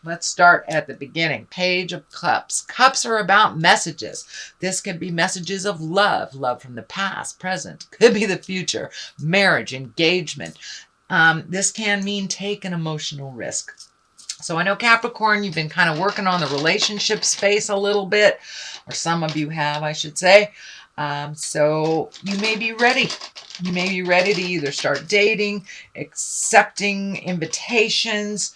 Let's start at the beginning. Page of Cups. Cups are about messages. This could be messages of love, love from the past, present, could be the future, marriage, engagement. This can mean take an emotional risk. So I know Capricorn, you've been kind of working on the relationship space a little bit, or some of you have, I should say. So you may be ready. You may be ready to either start dating, accepting invitations.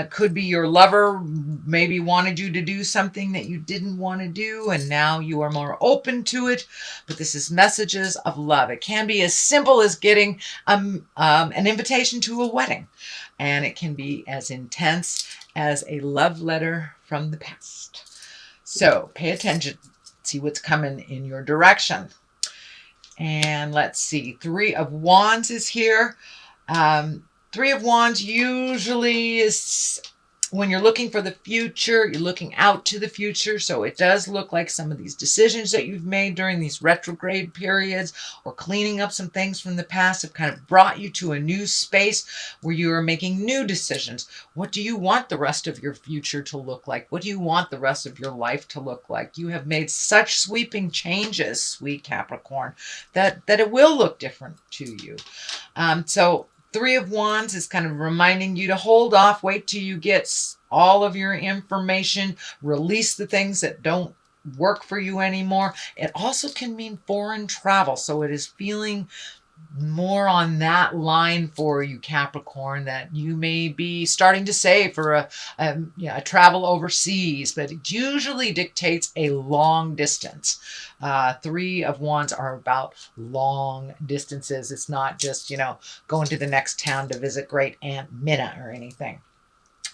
Could be your lover maybe wanted you to do something that you didn't want to do, and now you are more open to it. But this is messages of love. It can be as simple as getting an invitation to a wedding. And it can be as intense as a love letter from the past. So pay attention. See what's coming in your direction. And let's see. 3 of Wands is here. 3 of Wands usually is when you're looking for the future, you're looking out to the future. So it does look like some of these decisions that you've made during these retrograde periods or cleaning up some things from the past have kind of brought you to a new space where you are making new decisions. What do you want the rest of your future to look like? What do you want the rest of your life to look like? You have made such sweeping changes, sweet Capricorn, that it will look different to you. So 3 of Wands is kind of reminding you to hold off, wait till you get all of your information, release the things that don't work for you anymore. It also can mean foreign travel. So it is feeling more on that line for you, Capricorn, that you may be starting to save for a travel overseas, but it usually dictates a long distance. 3 of Wands are about long distances. It's not just, going to the next town to visit great Aunt Minna or anything.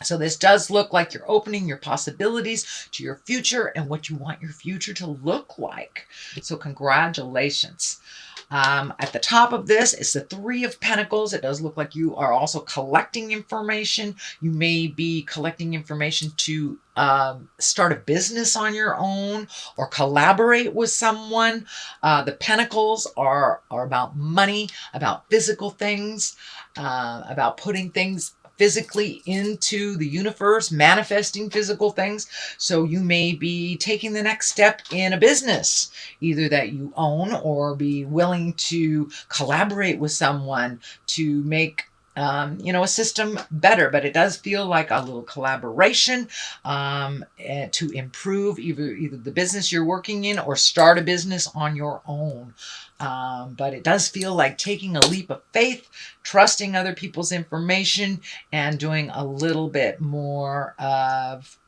So this does look like you're opening your possibilities to your future and what you want your future to look like. So congratulations. At the top of this is the 3 of Pentacles. It does look like you are also collecting information. You may be collecting information to start a business on your own or collaborate with someone. The Pentacles are about money, about physical things, about putting things physically into the universe, manifesting physical things. So you may be taking the next step in a business, either that you own or be willing to collaborate with someone to make a system better. But it does feel like a little collaboration to improve either the business you're working in or start a business on your own. But it does feel like taking a leap of faith, trusting other people's information, and doing a little bit more of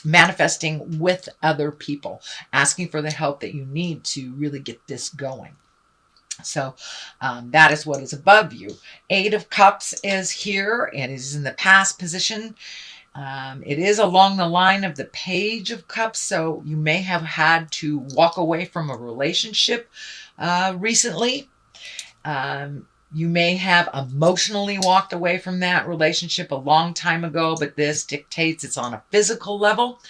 manifesting with other people, asking for the help that you need to really get this going. So that is what is above you. 8 of Cups is here and is in the past position. It is along the line of the Page of Cups, so you may have had to walk away from a relationship recently. You may have emotionally walked away from that relationship a long time ago, but this dictates it's on a physical level.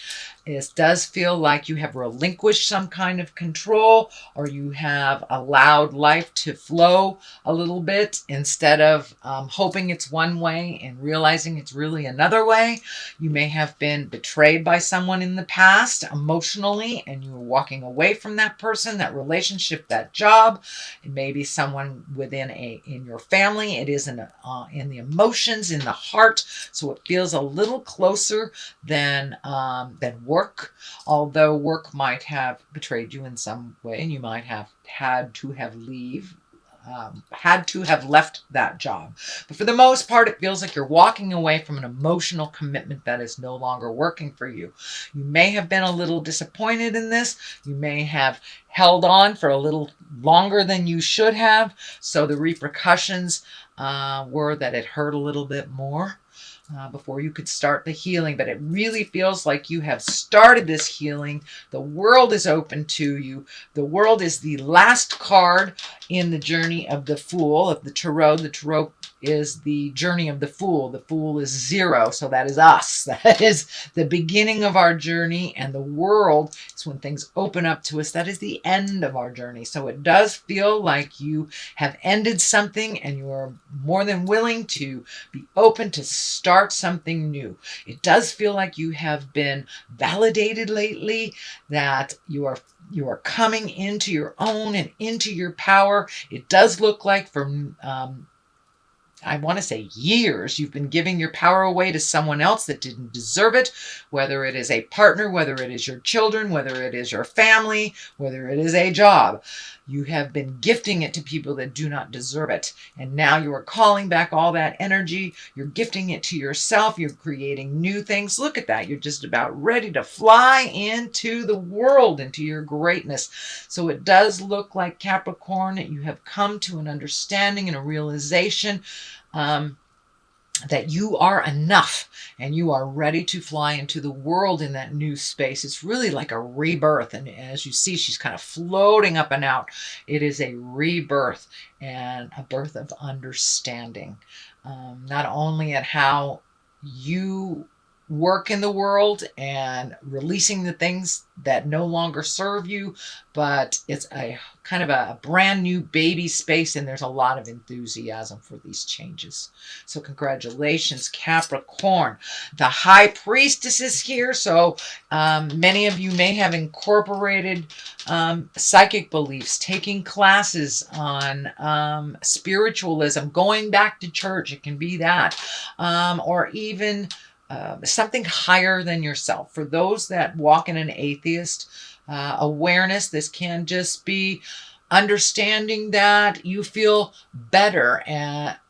It does feel like you have relinquished some kind of control, or you have allowed life to flow a little bit instead of hoping it's one way and realizing it's really another way. You may have been betrayed by someone in the past emotionally, and you were walking away from that person, that relationship, that job. It may be someone in your family. It is in the emotions, in the heart. So it feels a little closer than work, although work might have betrayed you in some way, and you might have had to have left that job. But for the most part, it feels like you're walking away from an emotional commitment that is no longer working for you. You may have been a little disappointed in this. You may have held on for a little longer than you should have. So the repercussions were that it hurt a little bit more before you could start the healing. But it really feels like you have started this healing. The world is open to you. The world is the last card in the journey of the Fool, of the Tarot. The Tarot is the journey of the Fool. The Fool is 0, so that is us. That is the beginning of our journey, and the world is when things open up to us. That is the end of our journey. So it does feel like you have ended something, and you are more than willing to be open to start something new. It does feel like you have been validated lately, that you are coming into your own and into your power. It does look like from I want to say years, you've been giving your power away to someone else that didn't deserve it, whether it is a partner, whether it is your children, whether it is your family, whether it is a job. You have been gifting it to people that do not deserve it. And now you are calling back all that energy. You're gifting it to yourself. You're creating new things. Look at that. You're just about ready to fly into the world, into your greatness. So it does look like, Capricorn, that you have come to an understanding and a realization that you are enough, and you are ready to fly into the world in that new space. It's really like a rebirth. And as you see, she's kind of floating up and out. It is a rebirth and a birth of understanding, not only at how you work in the world and releasing the things that no longer serve you, but it's a kind of a brand new baby space, and there's a lot of enthusiasm for these changes. So congratulations, Capricorn. The High Priestess is here, so many of you may have incorporated psychic beliefs, taking classes on spiritualism, going back to church. It can be that, or even something higher than yourself. For those that walk in an atheist awareness, this can just be understanding that you feel better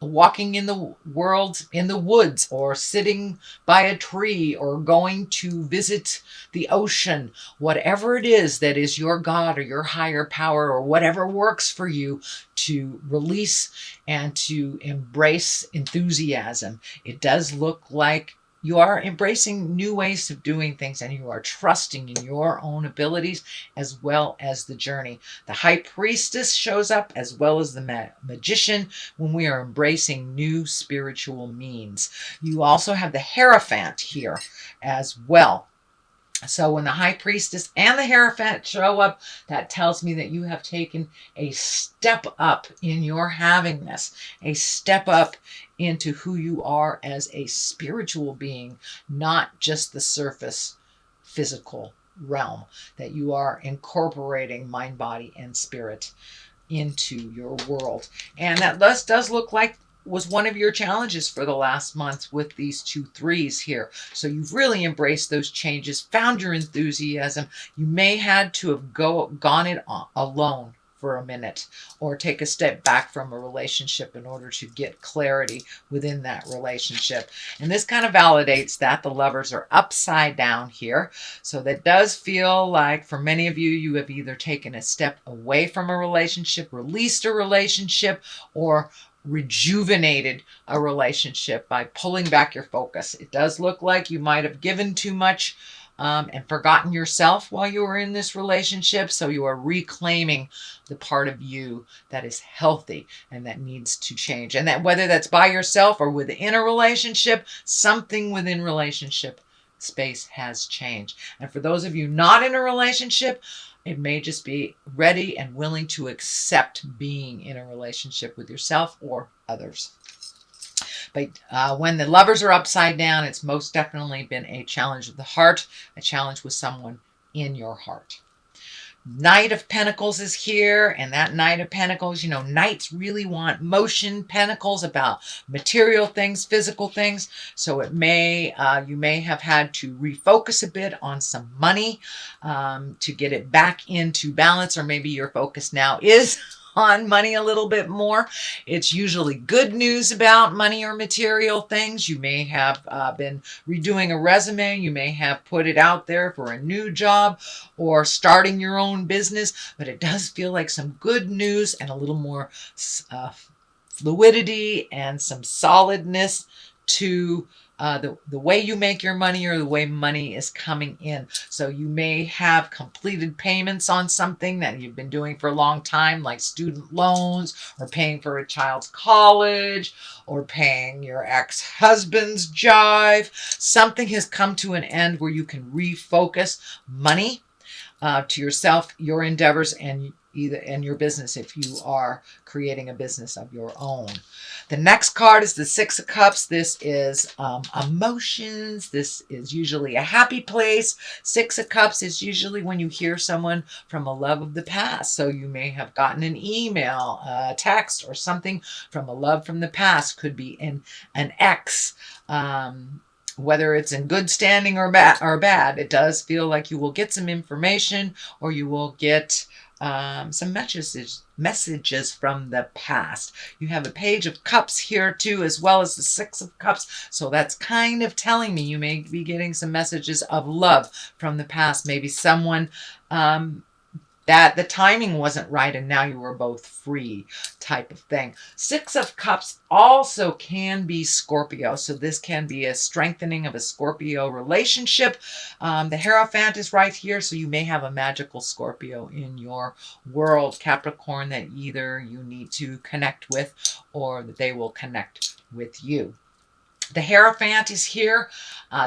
walking in the world, in the woods, or sitting by a tree, or going to visit the ocean. Whatever it is that is your God or your higher power, or whatever works for you, to release and to embrace enthusiasm. It does look like you are embracing new ways of doing things, and you are trusting in your own abilities as well as the journey. The High Priestess shows up, as well as the Magician, when we are embracing new spiritual means. You also have the Hierophant here as well. So when the High Priestess and the Hierophant show up, that tells me that you have taken a step up in your havingness, a step up into who you are as a spiritual being, not just the surface physical realm, that you are incorporating mind, body, and spirit into your world. And that does look like was one of your challenges for the last month with these 2 3s here. So you've really embraced those changes, found your enthusiasm. You may had to have gone it alone for a minute, or take a step back from a relationship in order to get clarity within that relationship. And this kind of validates that. The Lovers are upside down here. So that does feel like, for many of you, you have either taken a step away from a relationship, released a relationship, or rejuvenated a relationship by pulling back your focus. It does look like you might have given too much and forgotten yourself while you were in this relationship. So you are reclaiming the part of you that is healthy and that needs to change. And that whether that's by yourself or within a relationship, something within relationship space has changed. And for those of you not in a relationship, it may just be ready and willing to accept being in a relationship with yourself or others. But when the Lovers are upside down, it's most definitely been a challenge of the heart, a challenge with someone in your heart. Knight of Pentacles is here, and that Knight of Pentacles, Knights really want motion. Pentacles about material things, physical things. So it may, you may have had to refocus a bit on some money to get it back into balance, or maybe your focus now is on money a little bit more. It's usually good news about money or material things. You may have been redoing a resume. You may have put it out there for a new job or starting your own business, but it does feel like some good news and a little more fluidity and some solidness to the way you make your money or the way money is coming in. So you may have completed payments on something that you've been doing for a long time, like student loans or paying for a child's college or paying your ex-husband's jive. Something has come to an end where you can refocus money to yourself, your endeavors, and your business if you are creating a business of your own. The next card is the Six of Cups. This is emotions. This is usually a happy place. Six of Cups is usually when you hear someone from a love of the past. So you may have gotten an email, a text, or something from a love from the past. Could be an ex. Whether it's in good standing or bad, it does feel like you will get some information, or you will get some messages from the past. You have a Page of Cups here too, as well as the Six of Cups. So that's kind of telling me you may be getting some messages of love from the past. Maybe someone that the timing wasn't right and now you were both free, type of thing. Six of Cups also can be Scorpio. So this can be a strengthening of a Scorpio relationship. The Hierophant is right here. So you may have a magical Scorpio in your world, Capricorn, that either you need to connect with or that they will connect with you. The Hierophant is here.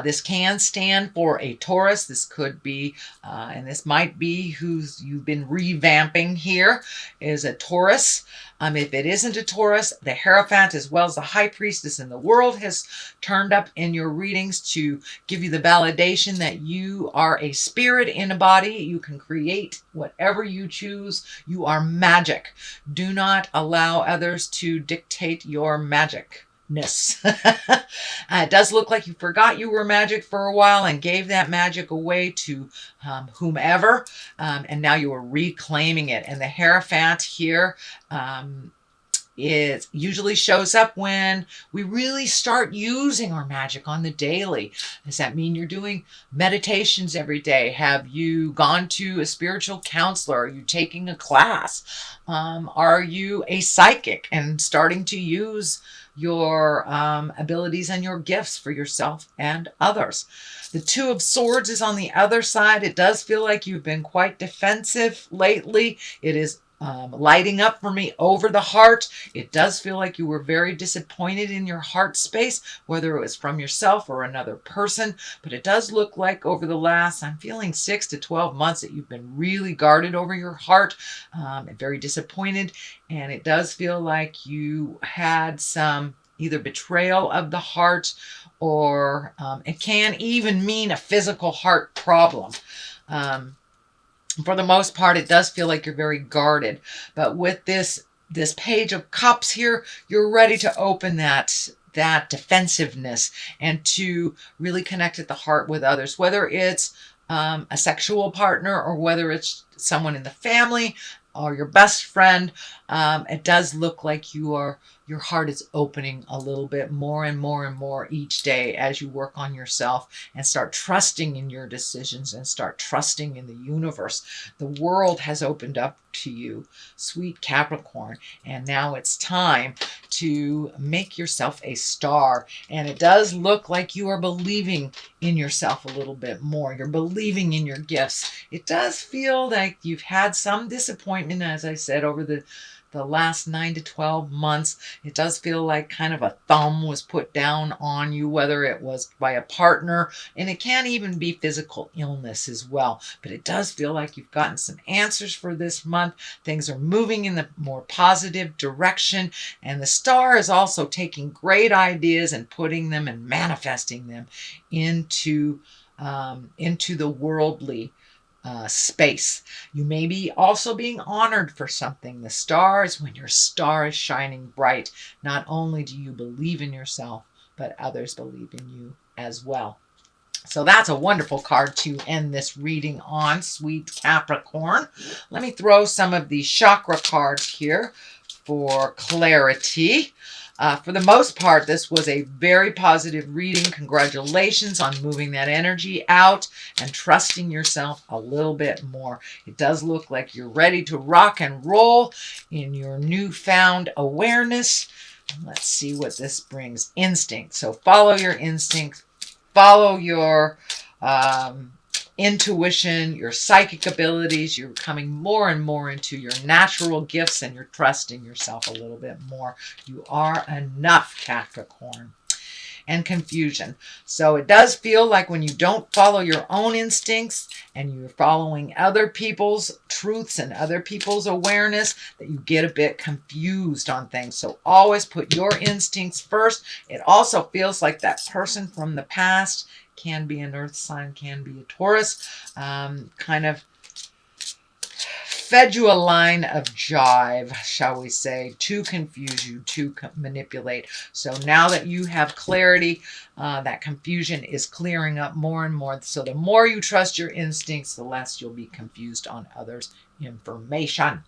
This can stand for a Taurus. This could be, and this might be who's you've been revamping here, is a Taurus. If it isn't a Taurus, the Hierophant, as well as the High Priestess in the world, has turned up in your readings to give you the validation that you are a spirit in a body. You can create whatever you choose. You are magic. Do not allow others to dictate your magic. It does look like you forgot you were magic for a while and gave that magic away to whomever, and now you are reclaiming it. And the Hierophant here it usually shows up when we really start using our magic on the daily. Does that mean you're doing meditations every day? Have you gone to a spiritual counselor? Are you taking a class? Are you a psychic and starting to use your abilities and your gifts for yourself and others? The Two of Swords is on the other side. It does feel like you've been quite defensive lately. It is lighting up for me over the heart. It does feel like you were very disappointed in your heart space, whether it was from yourself or another person. But it does look like over the last, I'm feeling 6 to 12 months, that you've been really guarded over your heart, and very disappointed. And it does feel like you had some either betrayal of the heart, or it can even mean a physical heart problem. For the most part, it does feel like you're very guarded. But with this Page of Cups here, you're ready to open that defensiveness and to really connect at the heart with others, whether it's a sexual partner or whether it's someone in the family or your best friend. It does look like your heart is opening a little bit more and more and more each day as you work on yourself and start trusting in your decisions and start trusting in the universe. The world has opened up to you, sweet Capricorn, and now it's time to make yourself a star. And it does look like you are believing in yourself a little bit more. You're believing in your gifts. It does feel like you've had some disappointment, as I said, over the last 9 to 12 months. It does feel like kind of a thumb was put down on you, whether it was by a partner, and it can even be physical illness as well. But it does feel like you've gotten some answers for this month. Things are moving in the more positive direction, and the star is also taking great ideas and putting them and manifesting them into the worldly space. You may be also being honored for something. The star is when your star is shining bright. Not only do you believe in yourself, but others believe in you as well. So that's a wonderful card to end this reading on, sweet Capricorn. Let me throw some of the chakra cards here for clarity. For the most part, this was a very positive reading. Congratulations on moving that energy out and trusting yourself a little bit more. It does look like you're ready to rock and roll in your newfound awareness. Let's see what this brings. Instinct. So follow your instinct. Follow your intuition, your psychic abilities. You're coming more and more into your natural gifts, and you're trusting yourself a little bit more. You are enough, Capricorn. And confusion. So it does feel like when you don't follow your own instincts and you're following other people's truths and other people's awareness, that you get a bit confused on things. So always put your instincts first. It also feels like that person from the past, can be an earth sign, can be a Taurus, kind of fed you a line of jive, shall we say, to confuse you, to manipulate. So now that you have clarity, that confusion is clearing up more and more. So the more you trust your instincts, the less you'll be confused on others' information.